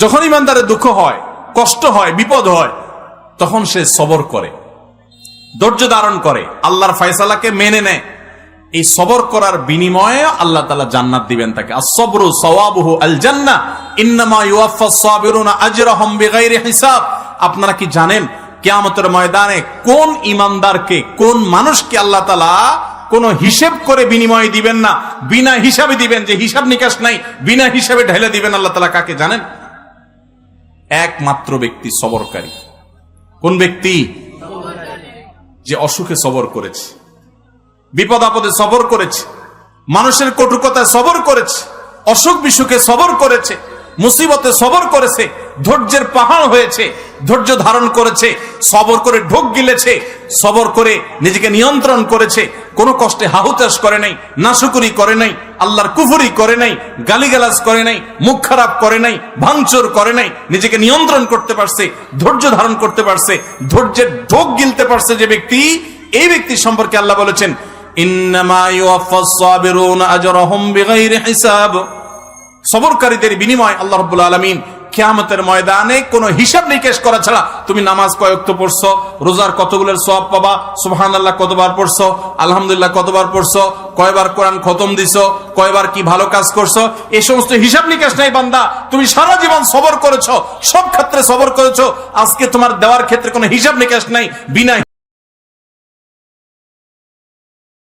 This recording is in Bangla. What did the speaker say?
যখন ইমানদারের দুঃখ হয়, কষ্ট হয়, বিপদ হয়, তখন সে সবর করে, ধৈর্য ধারণ করে, আল্লাহর ফয়সালাকে মেনে নেয়। এই সবর করার বিনিময়ে আল্লাহ তাআলা জান্নাত দিবেন তাকে। আস-সাবরু সাওয়াবুহু আল জান্নাহ ইন্নামা ইউওয়াফাস সাবিরুনা আজরাহুম বিগাইরি হিসাব। আপনারা কি জানেন কিয়ামতের ময়দানে কোন ইমানদারকে, কোন মানুষকে আল্লাহ তাআলা কোন হিসাব করে বিনিময় দিবেন না, বিনা হিসাবে দিবেন, যে হিসাব নিকাশ নাই, বিনা হিসাবে ঢেলে দিবেন আল্লাহ তাআলা কাকে জানেন? একমাত্র ব্যক্তি সবরকারী। কোন ব্যক্তি? যে অসুখে সবর করেছে, বিপদ আপদে সবর করেছে, মানুষের কটুকতায় সবর করেছে, অসুখ বিসুখে সবর করেছে, মুসিবতে সবর করেছে, ধৈর্যের পাহাড় হয়েছে, ধৈর্য ধারণ করেছে, সবর করে ঢোক গিলেছে, সবর করে নিজেকে নিয়ন্ত্রণ করেছে, কোনো কষ্টে হাহুতাশ করে নাই, নাশুকুরি করে নাই, আল্লাহর কুফরি করে নাই, গালিগালাজ করে নাই, মুখ খারাপ করে নাই, ভাঙচুর করে নাই, নিজেকে নিয়ন্ত্রণ করতে পারছে, ধৈর্য ধারণ করতে পারছে, ধৈর্যের ঢোক গিলতে পারছে যে ব্যক্তি, এই ব্যক্তি সম্পর্কে আল্লাহ বলেছেন ইন্নামা ইউওয়াফাস সাবিরুনা আজরাহুম বিগাইরি হিসাব। সবরকারীদের বিনিময় আল্লাহ রাব্বুল আলামিন কিয়ামতের ময়দানে কোনো হিসাব নিকেশ করা ছাড়া, তুমি নামাজ কয় ওয়াক্ত পড়ছো, রোজার কতগুলোর সওয়াব পাবা, সুবহানাল্লাহ কতবার পড়ছো, আলহামদুলিল্লাহ কতবার পড়ছো, কয়বার কোরআন খতম দিছো, কয়বার কি ভালো কাজ করছো, এই সমস্ত হিসাব নিকেশ নাই বান্দা। তুমি সারা জীবন সবর করেছো, সব ক্ষেত্রে সবর করেছো, আজকে তোমার দেওয়ার ক্ষেত্রে কোনো হিসাব নিকেশ নাই, বিনা